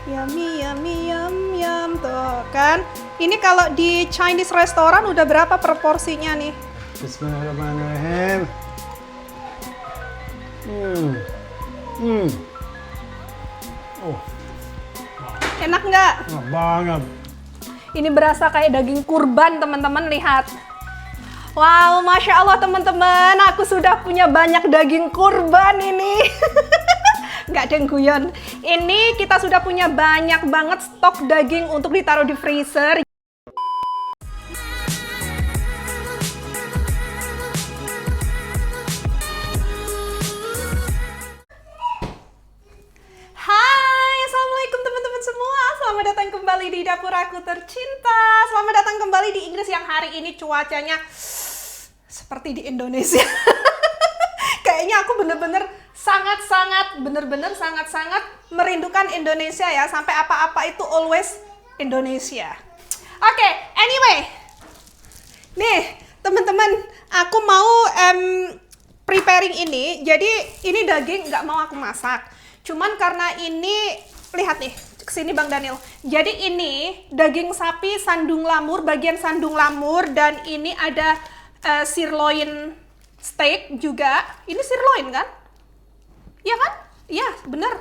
Yummy, yummy, yum, yum. Tuh kan. Ini kalau di Chinese restoran udah berapa proporsinya nih? Bismillahirrahmanirrahim. Oh, Enak nggak? enak banget. Ini berasa kayak daging kurban, teman-teman, lihat. Wow, Masya Allah teman-teman, aku sudah punya banyak daging kurban ini. Nggak ada yang guyon. Ini kita sudah punya banyak banget stok daging untuk ditaruh di freezer. Hai, Assalamualaikum teman-teman semua. Selamat datang kembali di dapur aku tercinta. Selamat datang kembali di Inggris yang hari ini cuacanya seperti di Indonesia. Kayaknya aku bener-bener sangat-sangat merindukan Indonesia ya. Sampai apa-apa itu always Indonesia. Oke, anyway. Nih, teman-teman, aku mau preparing ini. Jadi ini daging nggak mau aku masak. Cuman karena ini, lihat nih, kesini Bang Daniel. Jadi ini daging sapi sandung lamur, bagian sandung lamur, dan ini ada sirloin steak juga. Ini sirloin kan? Iya kan? Iya, bener.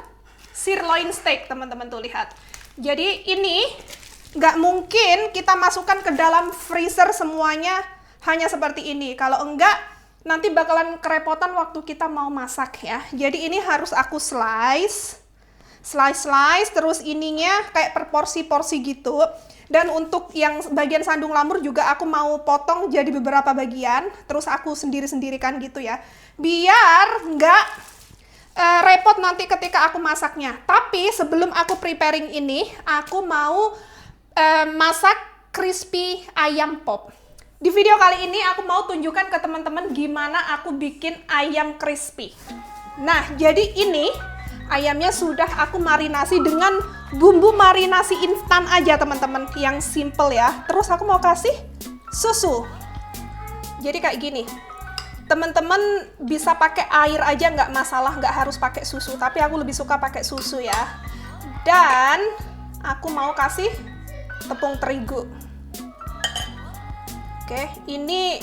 Sirloin steak, teman-teman tuh lihat. Jadi ini nggak mungkin kita masukkan ke dalam freezer semuanya hanya seperti ini. Kalau enggak, nanti bakalan kerepotan waktu kita mau masak ya. Jadi ini harus aku slice, terus ininya kayak per porsi-porsi gitu. Dan untuk yang bagian sandung lamur juga aku mau potong jadi beberapa bagian, terus aku sendiri-sendirikan gitu ya. Biar nggak repot nanti ketika aku masaknya. Tapi sebelum aku preparing ini, aku mau masak crispy ayam pop. Di video kali ini aku mau tunjukkan ke teman-teman gimana aku bikin ayam crispy. Nah, jadi ini ayamnya sudah aku marinasi dengan bumbu marinasi instan aja teman-teman, yang simple ya. Terus aku mau kasih susu. Jadi kayak gini. Teman-teman bisa pakai air aja nggak masalah, nggak harus pakai susu. Tapi aku lebih suka pakai susu ya. Dan aku mau kasih tepung terigu. Oke, ini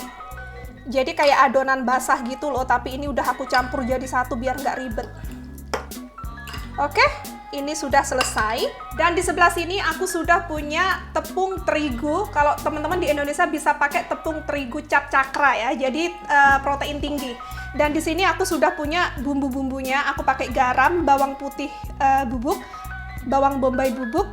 jadi kayak adonan basah gitu loh, tapi ini udah aku campur jadi satu biar nggak ribet. Oke, ini sudah selesai. Dan di sebelah sini aku sudah punya tepung terigu. Kalau teman-teman di Indonesia bisa pakai tepung terigu cap cakra ya, jadi protein tinggi. Dan di sini aku sudah punya bumbu-bumbunya. Aku pakai garam, bawang putih bubuk, bawang bombay bubuk,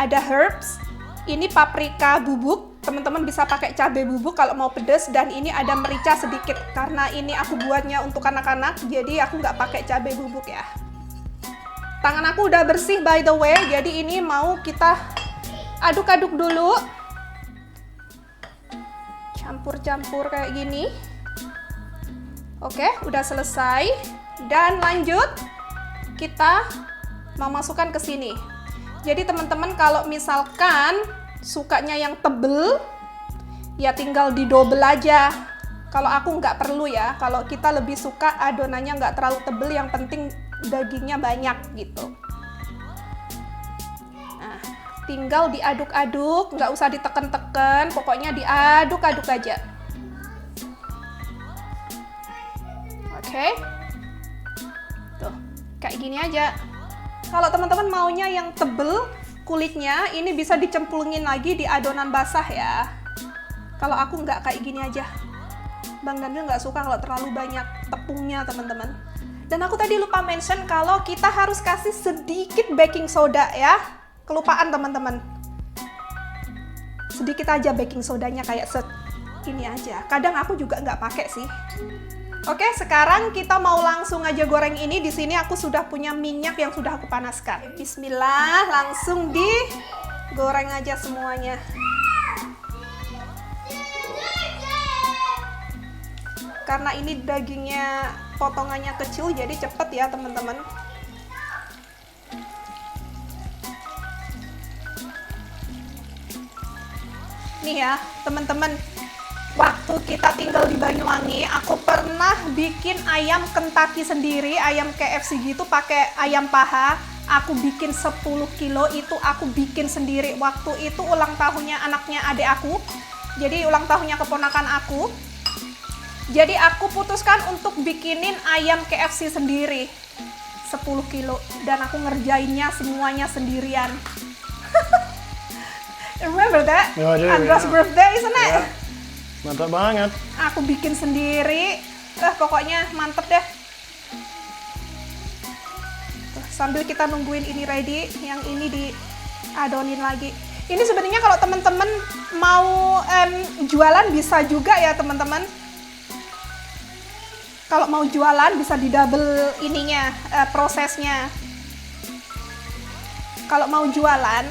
ada herbs, ini paprika bubuk. Teman-teman bisa pakai cabai bubuk kalau mau pedas, dan ini ada merica sedikit karena ini aku buatnya untuk anak-anak, jadi aku nggak pakai cabai bubuk ya. Tangan aku udah bersih by the way, jadi ini mau kita aduk-aduk dulu. Campur-campur kayak gini. Oke, udah selesai. Dan lanjut, kita mau masukkan ke sini. Jadi teman-teman kalau misalkan sukanya yang tebel, ya tinggal didobel aja. Kalau aku nggak perlu ya, kalau kita lebih suka adonannya nggak terlalu tebel, yang penting dagingnya banyak gitu. Nah, tinggal diaduk-aduk, nggak usah diteken-teken, pokoknya diaduk-aduk aja. Oke, tuh, kayak gini aja. Kalau teman-teman maunya yang tebel kulitnya, ini bisa dicemplungin lagi di adonan basah ya. Kalau aku nggak, kayak gini aja. Bang Daniel nggak suka kalau terlalu banyak tepungnya teman-teman. Dan aku tadi lupa mention kalau kita harus kasih sedikit baking soda ya. Kelupaan teman-teman. Sedikit aja baking sodanya, kayak ini aja. Kadang aku juga nggak pakai sih. Oke, sekarang kita mau langsung aja goreng ini. Di sini aku sudah punya minyak yang sudah aku panaskan. Bismillah, langsung digoreng aja semuanya. Karena ini dagingnya potongannya kecil, jadi cepet ya teman-teman. Nih ya, teman-teman. Waktu kita tinggal di Banyuwangi, aku pernah bikin ayam Kentucky sendiri, ayam KFC gitu, pakai ayam paha. aku bikin 10 kilo itu aku bikin sendiri. Waktu itu ulang tahunnya anaknya adik aku, jadi ulang tahunnya keponakan aku. Jadi aku putuskan untuk bikinin ayam KFC sendiri 10 kilo dan aku ngerjainnya semuanya sendirian. Remember that? Ya, I do, Andra's yeah. birthday, isn't it? Ya. Mantap banget. Aku bikin sendiri, pokoknya mantep deh. Tuh, sambil kita nungguin ini ready, yang ini diadonin lagi. Ini sebenarnya kalau teman-teman mau jualan bisa juga ya teman-teman. Kalau mau jualan bisa di double ininya, prosesnya. Kalau mau jualan,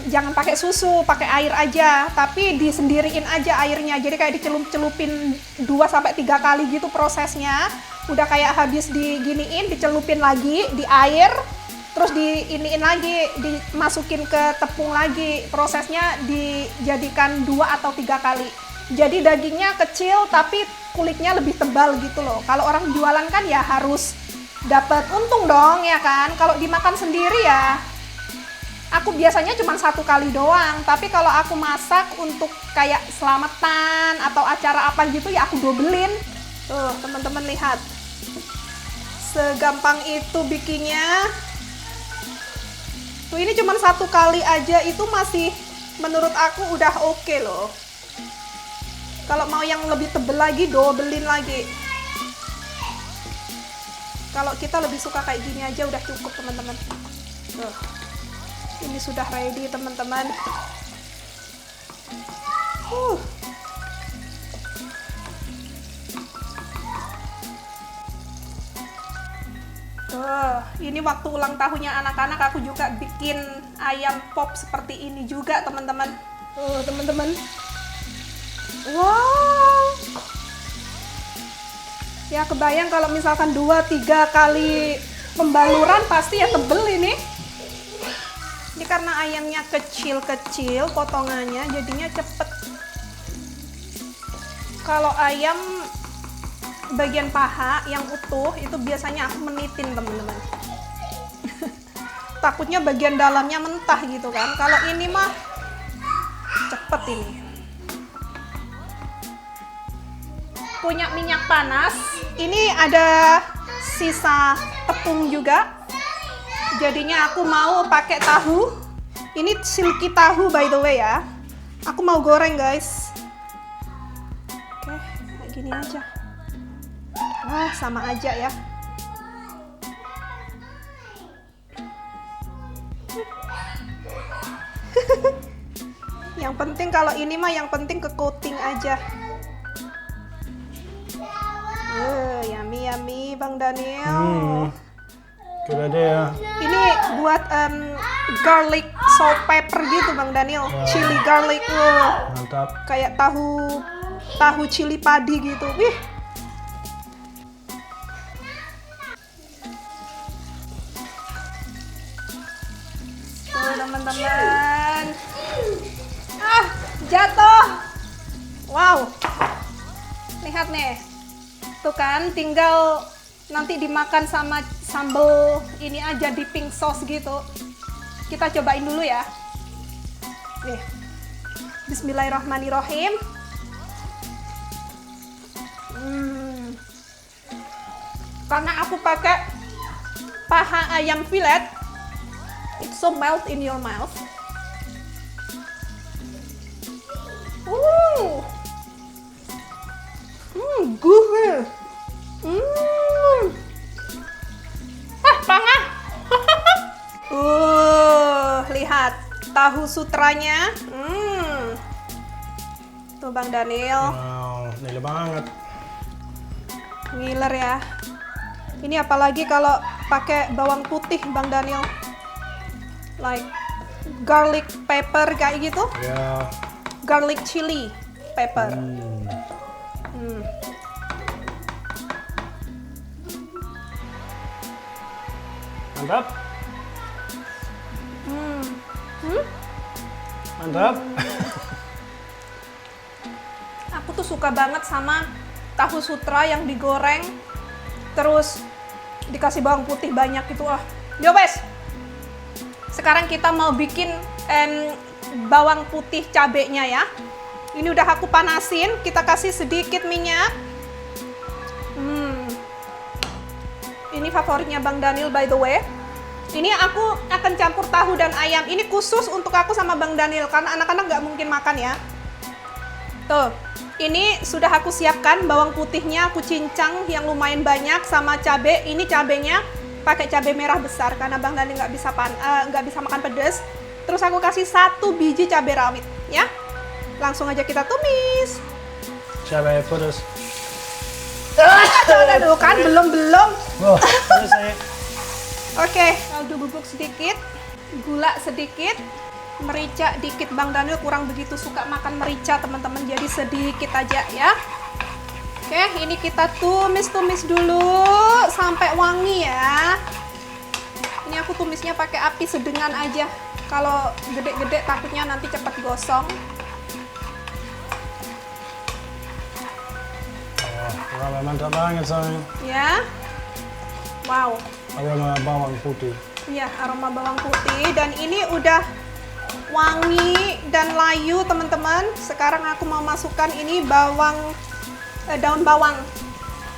jangan pakai susu, pakai air aja, tapi disendiriin aja airnya. Jadi kayak dicelup-celupin 2-3 kali gitu prosesnya. Udah kayak habis diginiin, dicelupin lagi di air, terus diiniin lagi, dimasukin ke tepung lagi. Prosesnya dijadikan 2 atau 3 kali. Jadi dagingnya kecil tapi kulitnya lebih tebal gitu loh. Kalau orang jualan kan ya harus dapat untung dong ya kan. Kalau dimakan sendiri ya aku biasanya cuma 1 kali doang, tapi kalau aku masak untuk kayak selamatan atau acara apa gitu ya aku dobelin. Tuh teman-teman lihat, segampang itu bikinnya. Tuh ini cuma 1 kali aja itu masih menurut aku udah oke loh. Kalau mau yang lebih tebel lagi, dobelin lagi. Kalau kita lebih suka kayak gini aja udah cukup teman-teman. Tuh. Ini sudah ready teman-teman. Tuh, ini waktu ulang tahunnya anak-anak aku juga bikin ayam pop seperti ini juga teman-teman. Tuh teman-teman. Wow. Ya kebayang kalau misalkan 2-3 kali pembaluran pasti ya tebel ini. Ini karena ayamnya kecil-kecil potongannya jadinya cepet. Kalau ayam bagian paha yang utuh itu biasanya aku menitin teman-teman. Takutnya bagian dalamnya mentah gitu kan. Kalau ini mah cepet ini. Punya minyak panas. Ini ada sisa tepung juga. Jadinya aku mau pakai tahu. Ini silky tahu by the way ya. Aku mau goreng guys. Oke, kayak gini aja. Wah, sama aja ya. Yang penting kalau ini mah yang penting ke coating aja. Yummy yummy Bang Daniel. Good idea. Ini buat garlic salt pepper gitu Bang Daniel. Chili garlic. Mantap. Kayak tahu chili padi gitu. Wih. Tuh teman-teman. Jatuh. Wow. Lihat nih. Tuh kan tinggal nanti dimakan sama sambal ini aja, dipping sauce gitu. Kita cobain dulu ya. Nih. Bismillahirrahmanirrahim. Karena aku pakai paha ayam fillet, it so melt in your mouth. Good. Pangah. Lihat tahu sutranya. Tuh Bang Daniel. Wow, nila banget. Ngiler ya. Ini apalagi kalau pakai bawang putih Bang Daniel. Like garlic pepper kayak gitu. Ya. Garlic chili pepper. Mantap. Mantap. Aku tuh suka banget sama tahu sutra yang digoreng terus dikasih bawang putih banyak gitu. Yo wes. Sekarang kita mau bikin bawang putih cabenya ya. Ini udah aku panasin, kita kasih sedikit minyak. Ini favoritnya Bang Daniel by the way. Ini aku akan campur tahu dan ayam. Ini khusus untuk aku sama Bang Daniel karena anak-anak nggak mungkin makan ya. Tuh, ini sudah aku siapkan bawang putihnya, aku cincang yang lumayan banyak sama cabai. Ini cabenya pakai cabai merah besar karena Bang Daniel nggak bisa makan pedas. Terus aku kasih 1 biji cabai rawit ya. Langsung aja kita tumis. Cabai pedas. Udah dulu kan, belum. Oh, pedas saya. Oke, kaldu bubuk sedikit, gula sedikit, merica dikit. Bang Daniel kurang begitu suka makan merica teman-teman, jadi sedikit aja ya. Oke, ini kita tumis dulu sampai wangi ya. Ini aku tumisnya pakai api sedengan aja. Kalau gede-gede takutnya nanti cepat gosong. Aroma mantap banget sayang. Ya. Wow. Aroma bawang putih. Iya, aroma bawang putih dan ini udah wangi dan layu teman-teman. Sekarang aku mau masukkan ini daun bawang.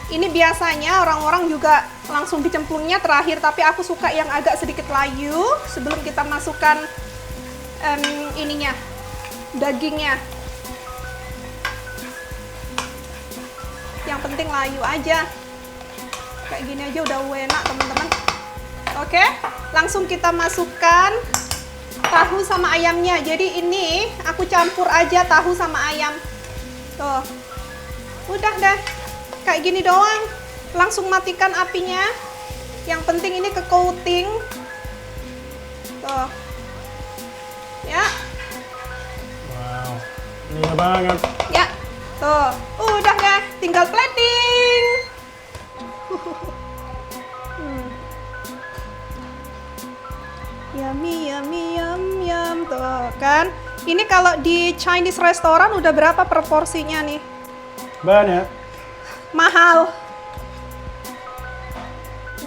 Ini biasanya orang-orang juga langsung dicemplungnya terakhir, tapi aku suka yang agak sedikit layu sebelum kita masukkan ininya, dagingnya. Yang penting layu aja. Kayak gini aja udah enak teman-teman. Oke, langsung kita masukkan tahu sama ayamnya. Jadi ini aku campur aja tahu sama ayam. Tuh, udah deh, kayak gini doang. Langsung matikan apinya. Yang penting ini ke coating. Tuh, ya. Wow, ini banget. Ya, tuh, udah deh, tinggal plating. Yummy, yummy, yum, yum. Tuh kan. Ini kalau di Chinese restoran udah berapa proporsinya nih? Banyak. Mahal.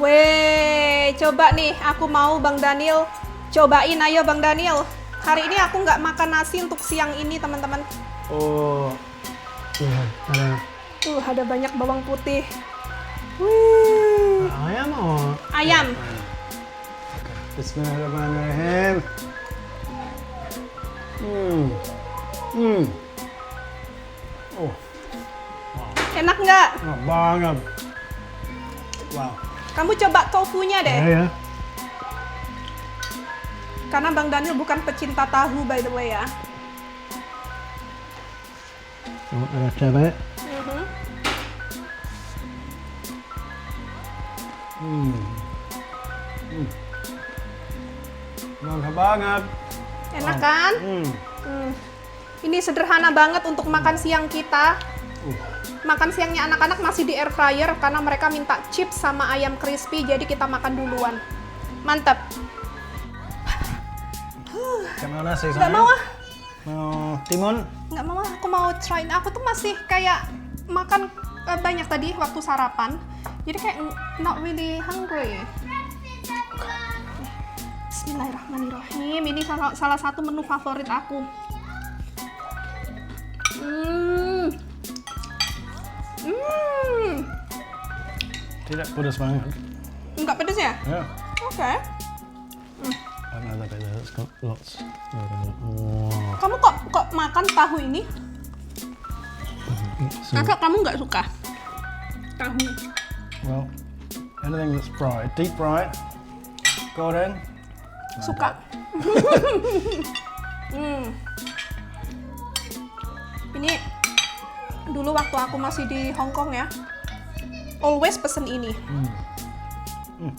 Weh, coba nih, aku mau Bang Daniel cobain. Ayo Bang Daniel. Hari ini aku nggak makan nasi untuk siang ini teman-teman. Oh, iya, ada. Ada banyak bawang putih. Wih. Ayam or? Ayam. Bismillahirrahmanirrahim. Oh, Enak nggak? enak banget. Wow. Kamu coba tofunya deh. Ya. Karena Bang Daniel bukan pecinta tahu by the way ya. Oh, ada cabai. Mantap banget. Enak kan? Ini sederhana banget untuk makan siang kita. Makan siangnya anak-anak masih di air fryer karena mereka minta chips sama ayam crispy, jadi kita makan duluan. Mantap. Kamu nasi sayang? Nggak mau ah. Mau timun? Nggak mau ah. Aku mau try. Aku tuh masih kayak makan banyak tadi waktu sarapan. Jadi kayak not really hungry. Bismillahirrahmanirrahim. Ini salah satu menu favorit aku. Tidak pedas banget. Enggak pedes ya? Ya. Oke. Another bit there. It's got lots. Oh. Kamu kok makan tahu ini? Kakak kamu nggak suka tahu? Well, anything that's fried, deep fried, golden. Suka. Ini dulu waktu aku masih di Hong Kong ya, always pesen ini. Wow.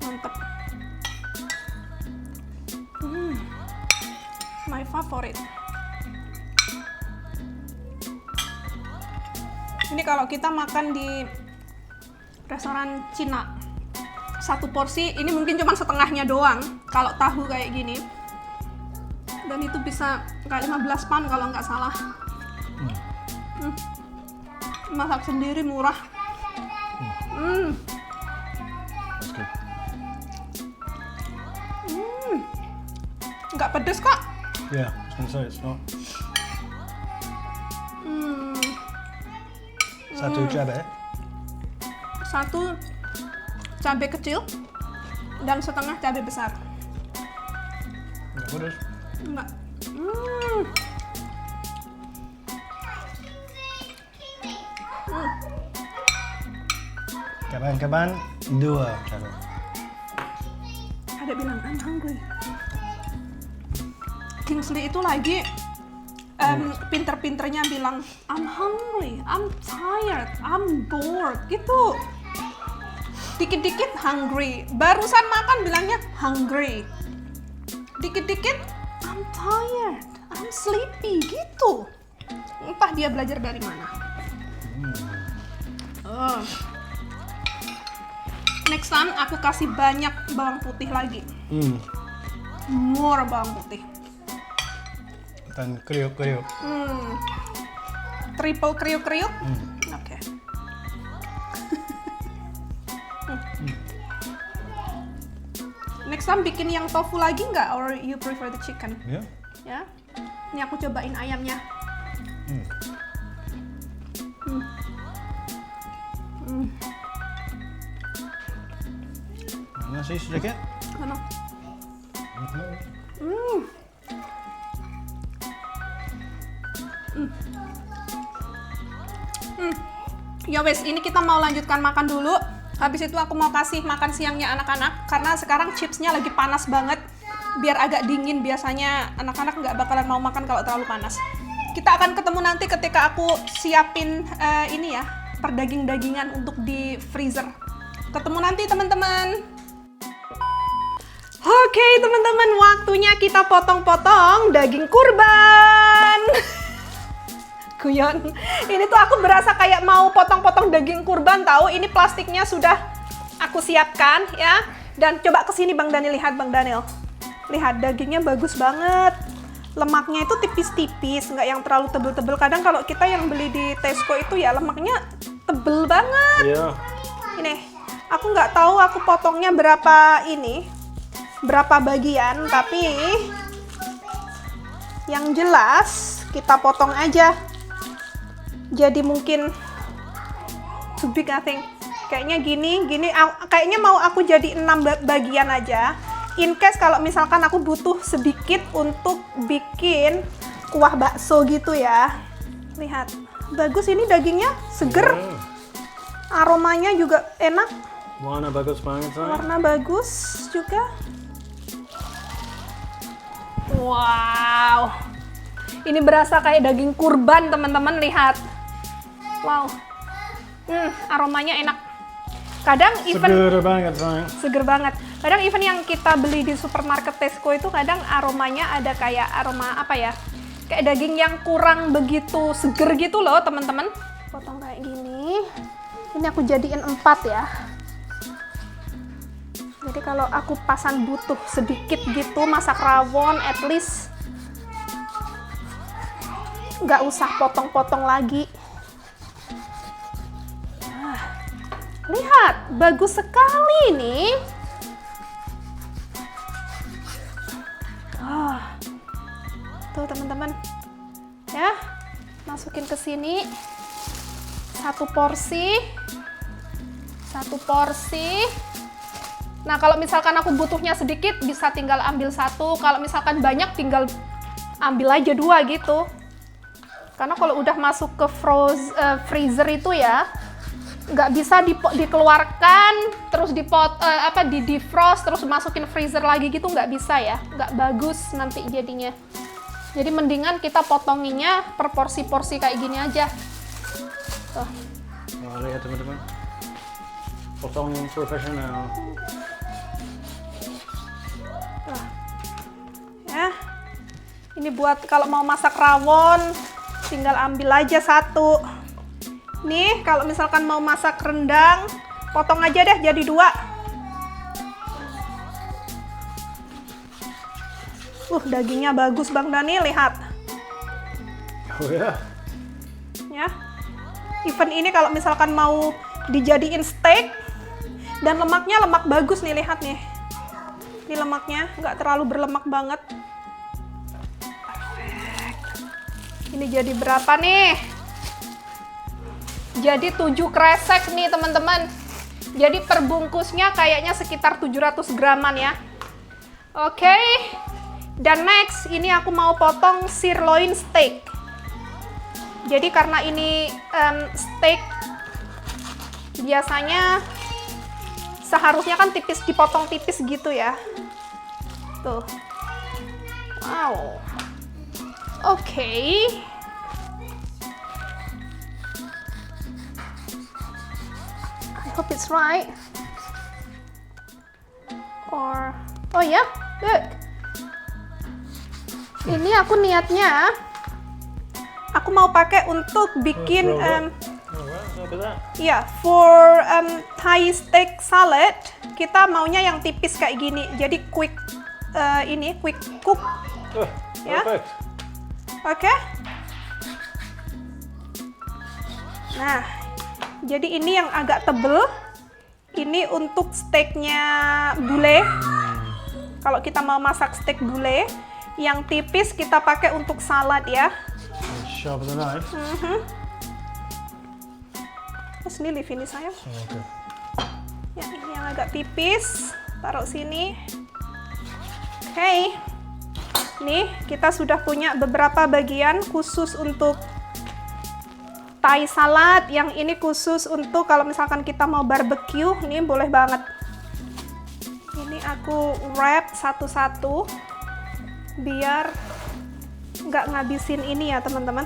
Mantep. My favorite. Ini kalau kita makan di restoran Cina, satu porsi ini mungkin cuma setengahnya doang kalau tahu kayak gini. Dan itu bisa kayak 15 pound kalau nggak salah. Masak sendiri murah. good. Nggak pedes kok. Yeah, I was going to say it's not. Satu cabai. Satu cabai kecil dan setengah cabai besar. Nggak pedas. Enggak. Kaban-kaban, 2 cabai. Ada bilang I'm hungry. Kingsley itu lagi pinter-pinternya bilang I'm hungry, I'm tired, I'm bored gitu. Dikit-dikit hungry, barusan makan bilangnya hungry. Dikit-dikit I'm tired, I'm sleepy gitu. Entah dia belajar dari mana. Next time aku kasih banyak bawang putih lagi. More bawang putih. Dan kriuk-kriuk. Triple kriuk-kriuk. Oke. Next time bikin yang tofu lagi nggak? Or you prefer the chicken? Yeah. Ya. Ini aku cobain ayamnya. Nasi sedikit. Mana? Ya wes, ini kita mau lanjutkan makan dulu. Habis itu aku mau kasih makan siangnya anak-anak karena sekarang chipsnya lagi panas banget. Biar agak dingin, biasanya anak-anak nggak bakalan mau makan kalau terlalu panas. Kita akan ketemu nanti ketika aku siapin ini ya, perdaging-dagingan untuk di freezer. Ketemu nanti teman-teman. Oke teman-teman, waktunya kita potong-potong daging kurban. Guyon. Ini tuh aku berasa kayak mau potong-potong daging kurban tahu. Ini plastiknya sudah aku siapkan ya. Dan coba kesini Bang Daniel, lihat Bang Daniel. Lihat dagingnya bagus banget. Lemaknya itu tipis-tipis, nggak yang terlalu tebel-tebel. Kadang kalau kita yang beli di Tesco itu ya lemaknya tebel banget. Iya. Ini, aku nggak tahu aku potongnya berapa bagian, tapi yang jelas kita potong aja. Jadi mungkin too big I think. Kayaknya gini, kayaknya mau aku jadi 6 bagian aja. In case kalau misalkan aku butuh sedikit untuk bikin kuah bakso gitu ya. Lihat, bagus ini dagingnya, seger. Aromanya juga enak. Warna bagus banget, sayang. Warna bagus juga. Wow. Ini berasa kayak daging kurban, teman-teman, lihat. Wow. Aromanya enak. Kadang even Seger banget, sayang. seger banget. Kadang even yang kita beli di supermarket Tesco itu kadang aromanya ada kayak aroma apa ya? Kayak daging yang kurang begitu seger gitu loh, teman-teman. Potong kayak gini. Ini aku jadiin 4 ya. Jadi kalau aku pasan butuh sedikit gitu masak rawon, at least nggak usah potong-potong lagi. Lihat, bagus sekali nih. Tuh teman-teman, ya, masukin ke sini 1 porsi. Nah, kalau misalkan aku butuhnya sedikit, bisa tinggal ambil 1. Kalau misalkan banyak, tinggal ambil aja 2 gitu. Karena kalau udah masuk ke freezer itu ya, nggak bisa dikeluarkan terus di defrost terus masukin freezer lagi gitu, nggak bisa ya, nggak bagus nanti jadinya. Jadi mendingan kita potonginnya per porsi-porsi kayak gini aja. Tuh. Wah, lihat teman-teman, potong profesional. Tuh. Ya, ini buat kalau mau masak rawon tinggal ambil aja 1. Nih, kalau misalkan mau masak rendang, potong aja deh jadi 2. Dagingnya bagus Bang Dani, lihat. Oh ya. Ya. Even ini kalau misalkan mau dijadiin steak, Dan lemaknya lemak bagus nih, lihat nih. Ini lemaknya nggak terlalu berlemak banget. Perfect. Ini jadi berapa nih? Jadi 7 kresek nih teman-teman. Jadi perbungkusnya kayaknya sekitar 700 graman ya. Oke. Dan next, ini aku mau potong sirloin steak. Jadi karena ini steak biasanya seharusnya kan tipis, dipotong tipis gitu ya. Tuh. Wow. Oke. I hope it's right. Or, oh ya, yeah, good. Ini aku niatnya, aku mau pakai untuk bikin, ya, for Thai steak salad, kita maunya yang tipis kayak gini. Jadi quick, quick cook, ya. Oke. Nah, jadi ini yang agak tebel. Ini untuk steaknya bule. Kalau kita mau masak steak bule, yang tipis kita pakai untuk salad ya. Sharpen the knife. Sini live ini sayang. Oh, okay. Ya, ini yang agak tipis. Taruh sini. Oke. Nih, kita sudah punya beberapa bagian khusus untuk Thai salad. Yang ini khusus untuk kalau misalkan kita mau barbecue, ini boleh banget. Ini aku wrap satu-satu biar nggak ngabisin ini ya teman-teman.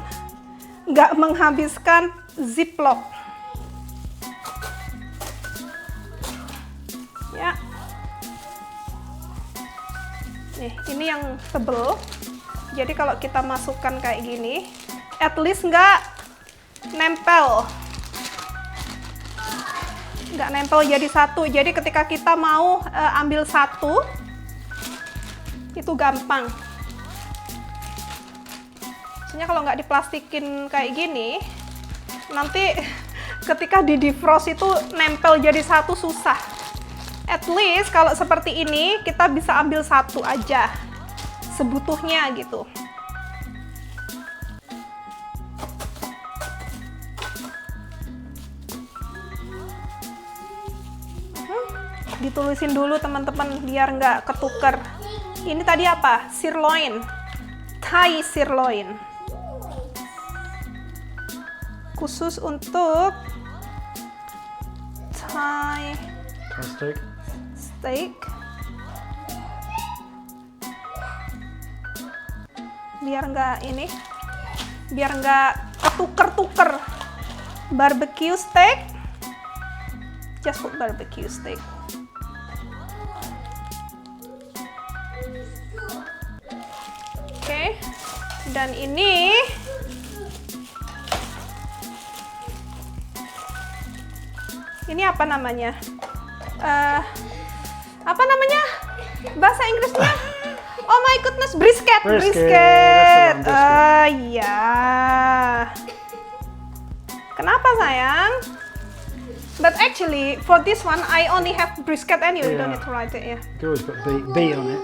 Nggak menghabiskan ziplock. Ya. Nih, ini yang tebel. Jadi kalau kita masukkan kayak gini, at least nggak nempel. Nggak nempel jadi satu. Jadi ketika kita mau ambil satu, itu gampang. Soalnya kalau nggak diplastikin kayak gini, nanti ketika di defrost itu nempel jadi satu susah. At least kalau seperti ini kita bisa ambil satu aja sebutuhnya gitu. Ditulisin dulu teman-teman biar nggak ketuker. Ini tadi apa? Sirloin, Thai sirloin. Khusus untuk Thai steak. Biar nggak ini, biar nggak ketuker-tuker. Barbecue steak, just put barbecue steak. Oke, dan ini apa namanya? Apa namanya? Bahasa Inggrisnya? Oh my goodness, brisket. Iya. Kenapa sayang? But actually, for this one, I only have brisket anyway. You don't need to write it ya. You can always put B on it.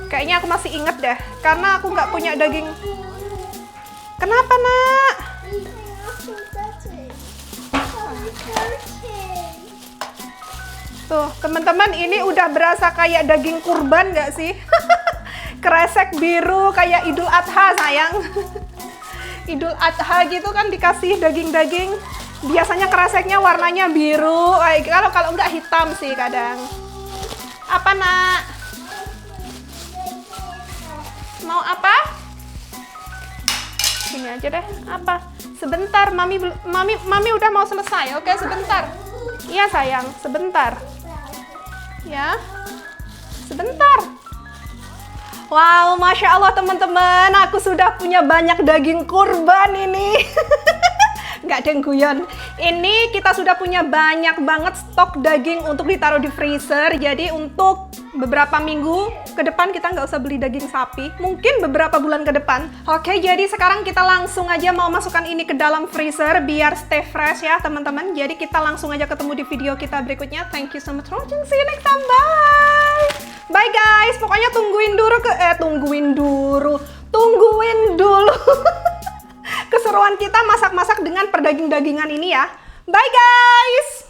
Kayaknya aku masih inget deh, karena aku nggak punya daging. Kenapa nak? Tuh, teman-teman, ini udah berasa kayak daging kurban nggak sih? Kresek biru kayak Idul Adha, sayang. Idul Adha gitu kan dikasih daging-daging. Biasanya kreseknya warnanya biru. Kalau nggak hitam sih kadang. Apa nak? Mau apa? Sini aja deh. Apa? Sebentar, mami udah mau selesai. Oke, sebentar. Iya sayang, sebentar. Ya, sebentar. Wow, Masya Allah teman-teman, aku sudah punya banyak daging kurban ini. nggak ada yang guyon. Ini kita sudah punya banyak banget stok daging untuk ditaruh di freezer. Jadi untuk beberapa minggu ke depan kita nggak usah beli daging sapi. Mungkin beberapa bulan ke depan. Oke, jadi sekarang kita langsung aja mau masukkan ini ke dalam freezer biar stay fresh ya teman-teman. Jadi kita langsung aja ketemu di video kita berikutnya. Thank you so much for watching. See you next time. Bye. Bye guys. Pokoknya tungguin dulu keseruan kita masak-masak dengan perdaging-dagingan ini ya. Bye guys.